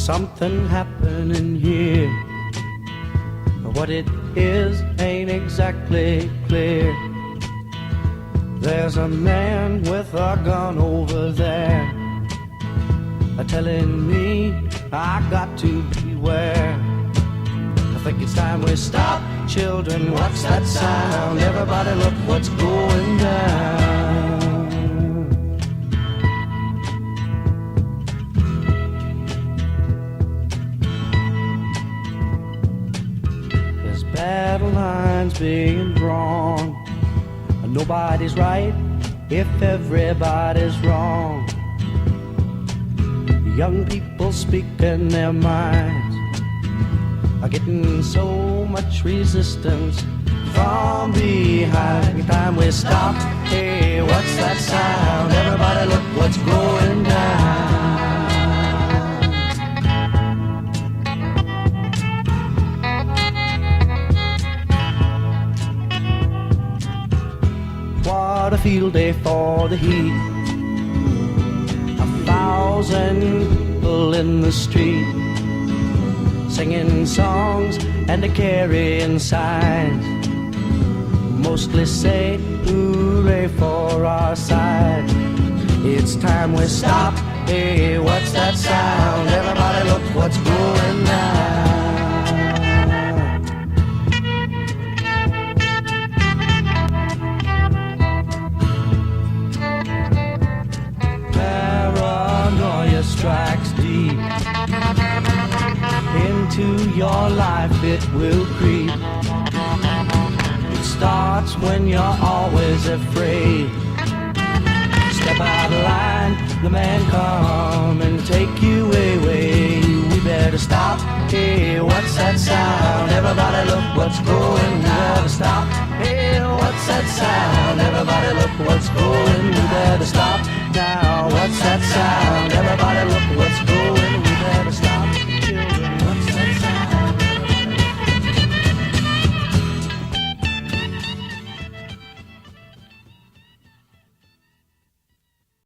something happening here. What it is ain't exactly clear. There's a man with a gun over there, telling me I got to beware. I think it's time we stop. Children, what's that sound? Everybody look what's going down. There's battle lines being drawn. Nobody's right if everybody's wrong. Young people speaking their minds are getting so much resistance from behind. Every time we stop, hey, what's that sound? Everybody look what's going down. What a field day for the heat. 1,000 people in the street, singing songs and carrying signs, mostly say hooray for our side. It's time we stop. Hey, what's that sound? Everybody look what's going down. Strikes deep into your life, it will creep. It starts when you're always afraid. Step out of line, the man come and take you away. We better stop. Hey, what's that sound? Everybody look what's going down. Stop. Hey, what's that sound?